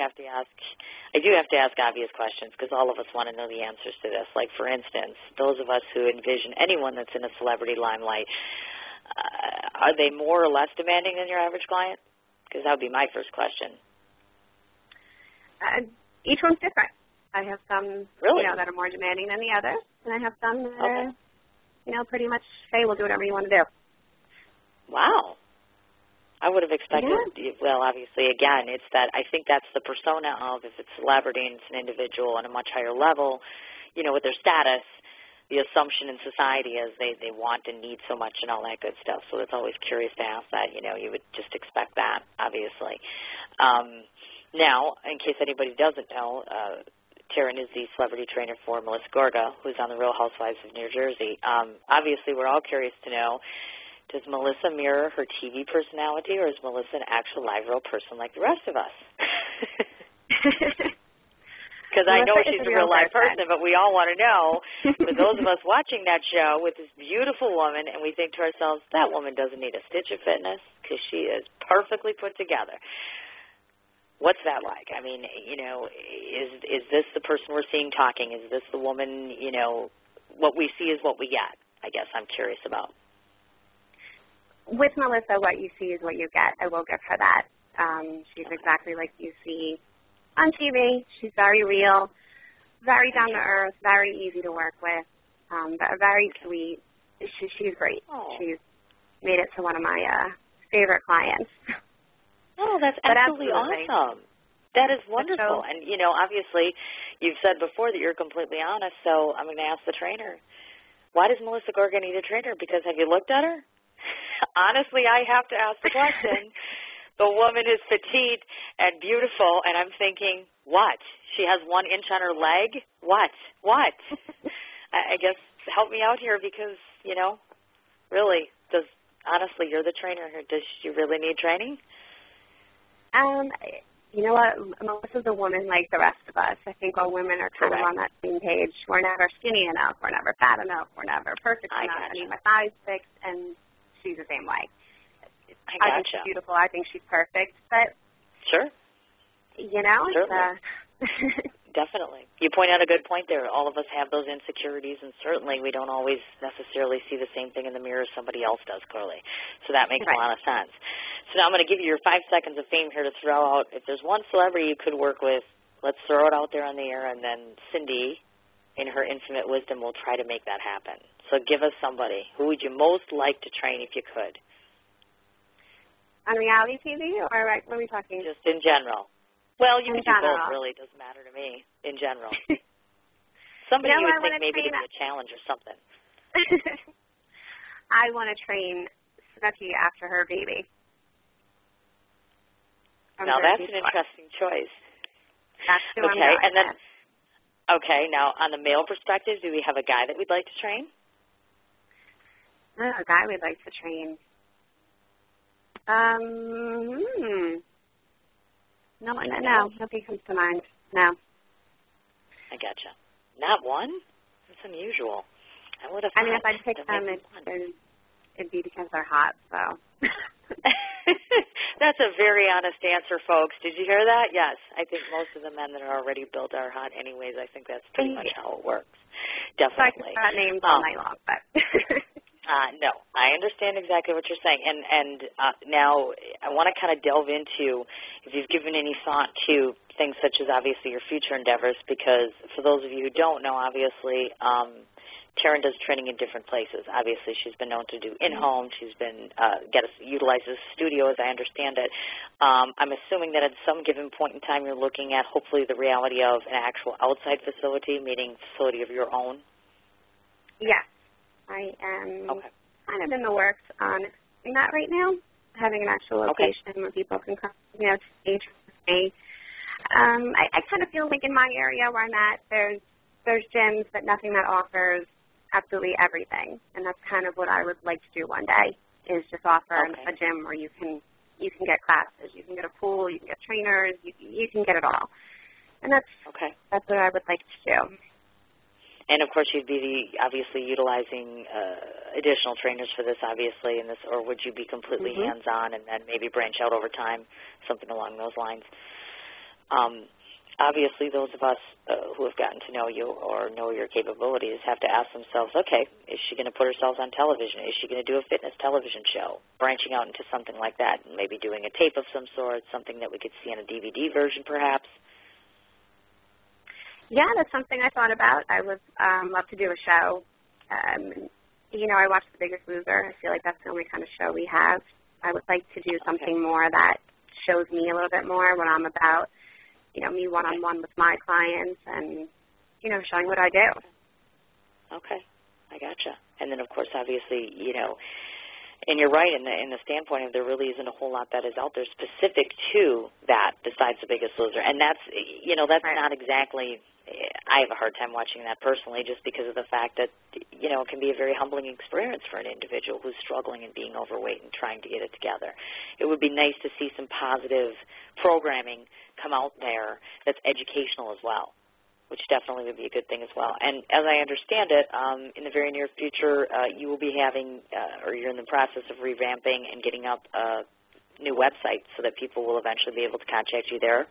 do have to ask obvious questions because all of us want to know the answers to this. Like, for instance, those of us who envision anyone that's in a celebrity limelight, are they more or less demanding than your average client? Because that would be my first question. Each one's different. I have some, really? That are more demanding than the others, and I have some that are, pretty much say, we'll do whatever you want to do. Wow. I would have expected, well, obviously, again, it's that I think that's the persona of, if it's celebrity and it's an individual on a much higher level, with their status, the assumption in society is they want and need so much and all that good stuff. So it's always curious to ask that. You would just expect that, obviously. Now, in case anybody doesn't know, Tarryn is the celebrity trainer for Melissa Gorga, who's on The Real Housewives of New Jersey. Obviously, we're all curious to know, does Melissa mirror her TV personality, or is Melissa an actual live real person like the rest of us? Because I know she's a real live person, but we all want to know, for those of us watching that show with this beautiful woman, and we think to ourselves, that woman doesn't need a stitch of fitness because she is perfectly put together. What's that like? I mean, is this the person we're seeing talking? Is this the woman, what we see is what we get, I guess I'm curious about. With Melissa, what you see is what you get. I will give her that. She's exactly like you see on TV. She's very real, very down to earth, very easy to work with, very sweet. She's great. Oh. She's made it to one of my favorite clients. Oh, that's absolutely awesome. That is wonderful. And, obviously, you've said before that you're completely honest, so I'm going to ask the trainer, why does Melissa Gorga need a trainer? Because have you looked at her? Honestly, I have to ask the question. The woman is petite and beautiful, and I'm thinking, what? She has 1 inch on her leg? What? I guess help me out here because, really, honestly, you're the trainer here. Does she really need training? You know what? Melissa's a woman like the rest of us. I think all women are kind of on that same page. We're never skinny enough. We're never fat enough. We're never perfect enough. I mean, my thigh's fixed, and she's the same way. I think she's beautiful. I think she's perfect. But, sure. Definitely. You point out a good point there. All of us have those insecurities, and certainly we don't always necessarily see the same thing in the mirror as somebody else does, clearly. So that makes a lot of sense. So now I'm going to give you your 5 seconds of fame here to throw out. If there's one celebrity you could work with, let's throw it out there on the air, and then Cindy, in her infinite wisdom, will try to make that happen. So give us somebody. Who would you most like to train if you could? On reality TV, or what are we talking? Just in general. Well, you can do both, really. It doesn't matter to me, in general. Somebody you would think maybe to be a challenge or something. I want to train Snooki after her baby. Now, that's an interesting choice. That's who I'm okay, going and then, with. Okay, now, on the male perspective, do we have a guy that we'd like to train? A guy we'd like to train. No, nothing comes to mind. No. I gotcha. Not one? That's unusual. I would have. I mean, if I'd pick them, it'd be because they're hot. So. That's a very honest answer, folks. Did you hear that? Yes. I think most of the men that are already built are hot anyways. I think that's pretty much how it works. Definitely. So I could names all night long, but. No, I understand exactly what you're saying. And now I want to kind of delve into, if you've given any thought to things such as obviously your future endeavors, because for those of you who don't know, obviously, Tarryn does training in different places. Obviously, she's been known to do in-home. She's been utilizes a studio, as I understand it. I'm assuming that at some given point in time you're looking at hopefully the reality of an actual outside facility, meaning facility of your own. Yes. I am kind of in the works on doing that right now, having an actual location where people can come, stage with me. I kind of feel like in my area where I'm at, there's gyms, but nothing that offers absolutely everything, and that's kind of what I would like to do one day, is just offer a gym where you can get classes, you can get a pool, you can get trainers, you can get it all, and that's what I would like to do. And, of course, you'd be obviously utilizing additional trainers for this, obviously, or would you be completely hands-on and then maybe branch out over time, something along those lines? Obviously, those of us who have gotten to know you or know your capabilities have to ask themselves, okay, is she going to put herself on television? Is she going to do a fitness television show? Branching out into something like that, maybe doing a tape of some sort, something that we could see on a DVD version perhaps? Yeah, that's something I thought about. I would love to do a show, I watch The Biggest Loser. I feel like that's the only kind of show we have. I would like to do something more that shows me a little bit more what I'm about, me one-on-one with my clients and, showing what I do. Okay. I gotcha. And then, of course, obviously, and you're right in the standpoint of there really isn't a whole lot that is out there specific to that besides The Biggest Loser. And that's, that's right. Not exactly, I have a hard time watching that personally just because of the fact that, it can be a very humbling experience for an individual who's struggling and being overweight and trying to get it together. It would be nice to see some positive programming come out there that's educational as well, which definitely would be a good thing as well. And as I understand it, in the very near future, you will be having, or you're in the process of revamping and getting up a new website so that people will eventually be able to contact you there?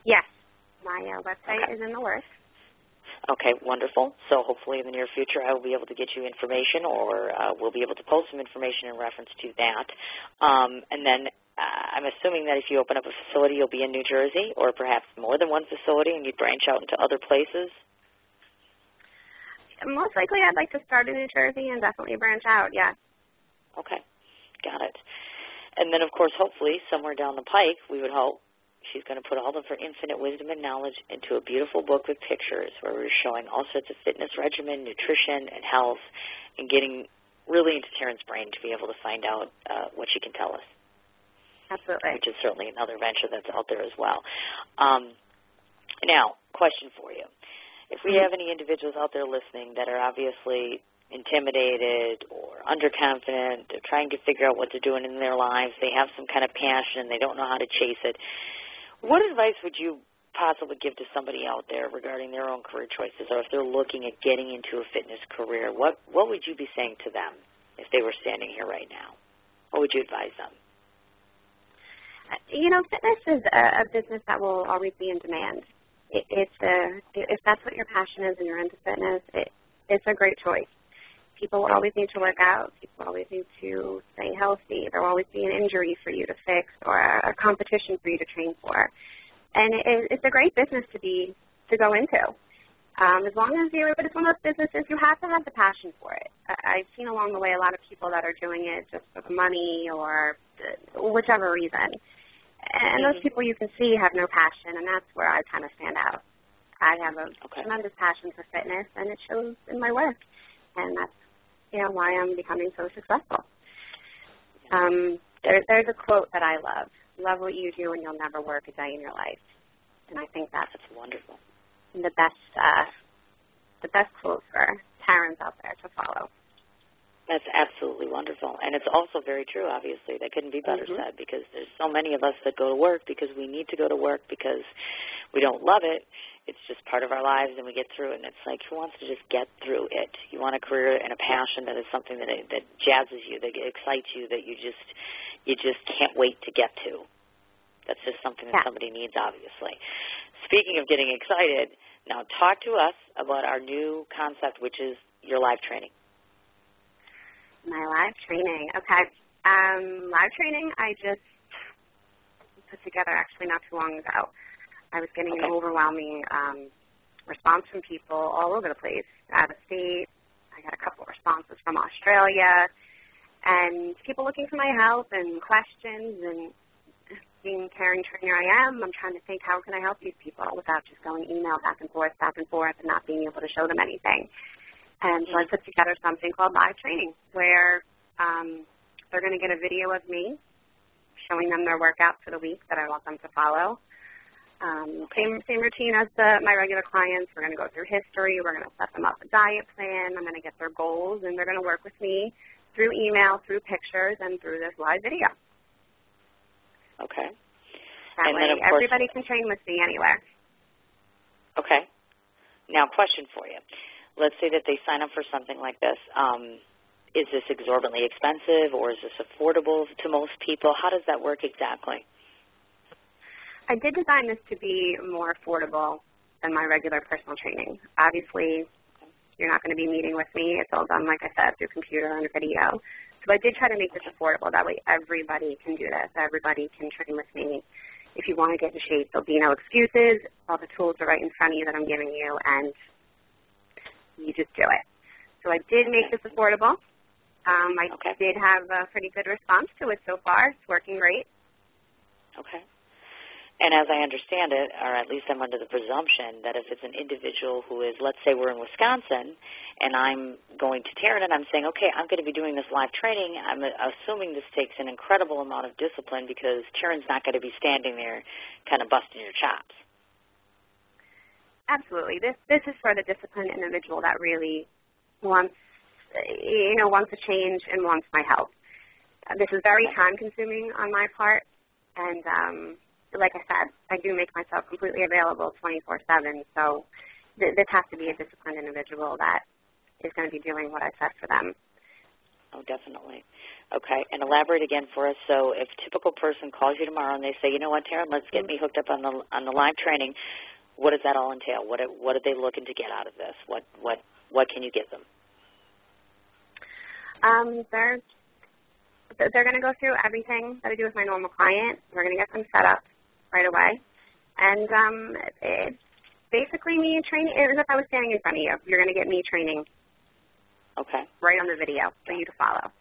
Yes. My website is in the works. Okay, wonderful. So hopefully in the near future I will be able to get you information or we'll be able to post some information in reference to that. And then I'm assuming that if you open up a facility, you'll be in New Jersey or perhaps more than one facility and you'd branch out into other places? Most likely I'd like to start in New Jersey and definitely branch out, yes. Okay, got it. And then, of course, hopefully somewhere down the pike, we would hope, she's going to put all of her infinite wisdom and knowledge into a beautiful book with pictures where we're showing all sorts of fitness regimen, nutrition, and health, and getting really into Tarryn's brain to be able to find out what she can tell us. Absolutely. Which is certainly another venture that's out there as well. Now, question for you. If we have any individuals out there listening that are obviously intimidated or underconfident, they're trying to figure out what they're doing in their lives, they have some kind of passion, they don't know how to chase it, what advice would you possibly give to somebody out there regarding their own career choices or if they're looking at getting into a fitness career? What would you be saying to them if they were standing here right now? What would you advise them? Fitness is a business that will always be in demand. If that's what your passion is and you're into fitness, it's a great choice. People will always need to work out. People always need to stay healthy. There will always be an injury for you to fix or a competition for you to train for. And it's a great business to go into. As long as but it's one of those businesses you have to have the passion for it. I've seen along the way a lot of people that are doing it just for the money or whichever reason. And those people you can see have no passion, and that's where I kind of stand out. I have a tremendous passion for fitness, and it shows in my work. And that's why I'm becoming so successful. There's a quote that I love. Love what you do and you'll never work a day in your life. And I think that's wonderful. The best quote for Tarryns out there to follow. That's absolutely wonderful. And it's also very true, obviously. That couldn't be better said because there's so many of us that go to work because we need to go to work because we don't love it. It's just part of our lives and we get through it. And it's like, who wants to just get through it? You want a career and a passion that is something that jazzes you, that excites you, that you just can't wait to get to. That's just something that somebody needs, obviously. Speaking of getting excited, now talk to us about our new concept, which is your live training. My live training. Okay. Live training I just put together actually not too long ago. I was getting an overwhelming response from people all over the place, out of state. I got a couple of responses from Australia, and people looking for my help and questions. And being the caring trainer I am, I'm trying to think, how can I help these people without just going email back and forth, and not being able to show them anything. And so I put together something called live training where they're going to get a video of me showing them their workout for the week that I want them to follow. Same routine as my regular clients. We're going to go through history. We're going to set them up a diet plan. I'm going to get their goals, and they're going to work with me through email, through pictures, and through this live video. Okay. That way, then, everybody can train with me anywhere. Okay. Now, question for you. Let's say that they sign up for something like this. Is this exorbitantly expensive or is this affordable to most people? How does that work exactly? I did design this to be more affordable than my regular personal training. Obviously, you're not going to be meeting with me. It's all done, like I said, through computer and video. So I did try to make this affordable. That way everybody can do this. Everybody can train with me. If you want to get in shape, there'll be no excuses. All the tools are right in front of you that I'm giving you, and you just do it. So I did make this affordable. I did have a pretty good response to it so far. It's working great. Okay. And as I understand it, or at least I'm under the presumption that if it's an individual who is, let's say we're in Wisconsin, and I'm going to Tarryn and I'm saying, okay, I'm going to be doing this live training, I'm assuming this takes an incredible amount of discipline because Tarryn's not going to be standing there kind of busting your chops. Absolutely. This is for the disciplined individual that really wants a change and wants my help. This is very time-consuming on my part, and like I said, I do make myself completely available 24/7, so this has to be a disciplined individual that is going to be doing what I said for them. Oh, definitely. Okay, and elaborate again for us. So if a typical person calls you tomorrow and they say, you know what, Tarryn, let's get me hooked up on the live training, what does that all entail? What are they looking to get out of this? What can you give them? They're going to go through everything that I do with my normal client. We're going to get them set up right away. And it's basically me training. As if I was standing in front of you. You're going to get me training right on the video for you to follow.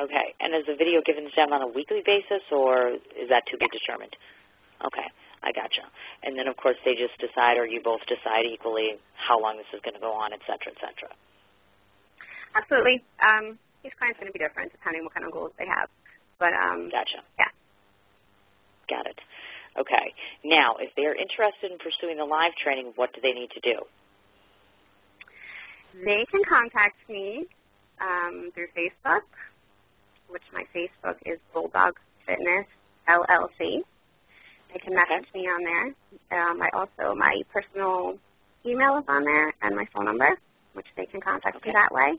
Okay. And is the video given to them on a weekly basis, or is that to be determined? Okay. I gotcha. And then, of course, they just decide, or you both decide equally how long this is going to go on, et cetera, et cetera. Absolutely. Each client's going to be different depending on what kind of goals they have. But gotcha. Yeah. Got it. Okay. Now, if they're interested in pursuing the live training, what do they need to do? They can contact me through Facebook, which my Facebook is Bulldog Fitness LLC. They can message me on there. My personal email is on there and my phone number, which they can contact me that way.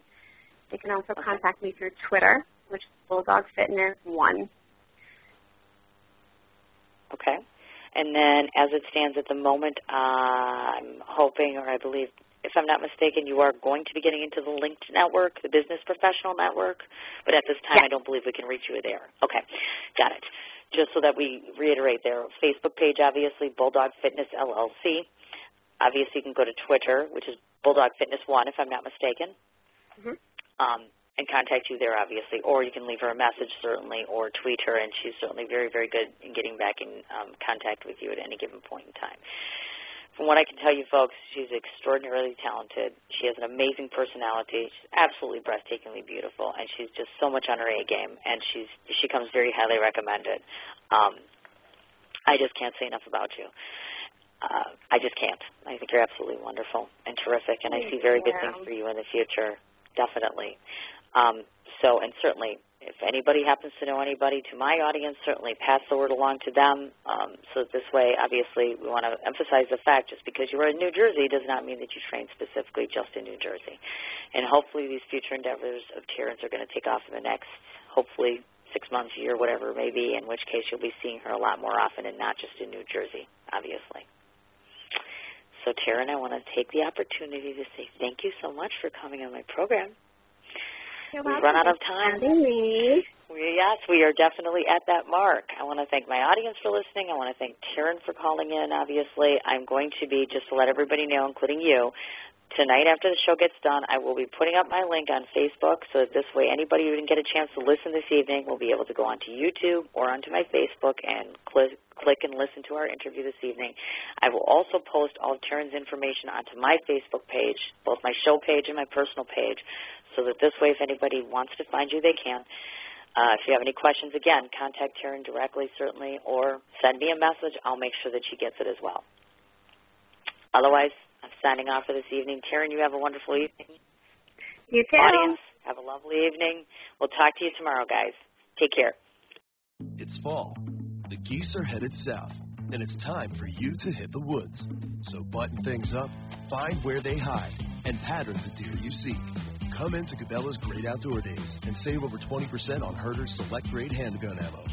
They can also contact me through Twitter, which is Bulldog Fitness 1. Okay. And then as it stands at the moment, I'm hoping, or I believe, if I'm not mistaken, you are going to be getting into the Linked Network, the Business Professional Network, but at this time I don't believe we can reach you there. Okay. Got it. Just so that we reiterate their Facebook page, obviously, Bulldog Fitness LLC. Obviously, you can go to Twitter, which is Bulldog Fitness 1, if I'm not mistaken. And contact you there, obviously, or you can leave her a message, certainly, or tweet her, and she's certainly very, very good in getting back in contact with you at any given point in time. From what I can tell you, folks, she's extraordinarily talented. She has an amazing personality. She's absolutely breathtakingly beautiful, and she's just so much on her A game, and she comes very highly recommended. I just can't say enough about you. I just can't. I think you're absolutely wonderful and terrific, and I see very good things for you in the future, definitely. And certainly, if anybody happens to know anybody, to my audience, certainly pass the word along to them. So this way, obviously, we want to emphasize the fact just because you are in New Jersey does not mean that you train specifically just in New Jersey. And hopefully these future endeavors of Tarryn's are going to take off in the next, hopefully, 6 months, a year, whatever it may be, in which case you'll be seeing her a lot more often and not just in New Jersey, obviously. So, Tarryn, I want to take the opportunity to say thank you so much for coming on my program. We've run out of time. Yes, we are definitely at that mark. I want to thank my audience for listening. I want to thank Tarryn for calling in, obviously. I'm going to be, just to let everybody know, including you, tonight after the show gets done, I will be putting up my link on Facebook so that this way anybody who didn't get a chance to listen this evening will be able to go onto YouTube or onto my Facebook and click and listen to our interview this evening. I will also post all of Tarryn's information onto my Facebook page, both my show page and my personal page, so that this way if anybody wants to find you, they can. If you have any questions, again, contact Tarryn directly, certainly, or send me a message. I'll make sure that she gets it as well. Otherwise, I'm signing off for this evening. Tarryn, you have a wonderful evening. You too. Audience, have a lovely evening. We'll talk to you tomorrow, guys. Take care. It's fall. The geese are headed south, and it's time for you to hit the woods. So button things up, find where they hide, and pattern the deer you seek. Come into Cabela's Great Outdoor Days and save over 20% on Herter's Select Grade handgun ammo.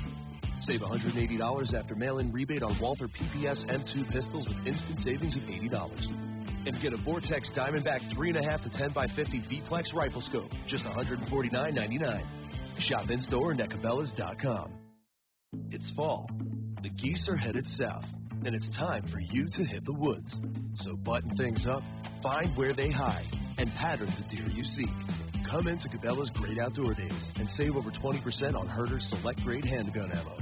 Save $180 after mail-in rebate on Walther PPS M2 pistols with instant savings of $80. And get a Vortex Diamondback 3.5 to 10x50 V-Plex rifle scope, just $149.99. Shop in-store and at Cabela's.com. It's fall. The geese are headed south, and it's time for you to hit the woods. So button things up, find where they hide, and pattern the deer you seek. Come into Cabela's Great Outdoor Days and save over 20% on Herter's select grade handgun ammo.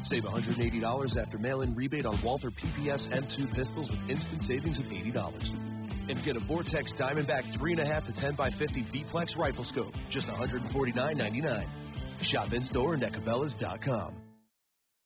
Save $180 after mail-in rebate on Walther PPS M2 pistols with instant savings of $80. And get a Vortex Diamondback 3.5 to 10 by 50 V-Flex rifle scope, just $149.99. Shop in-store and at Cabela's.com.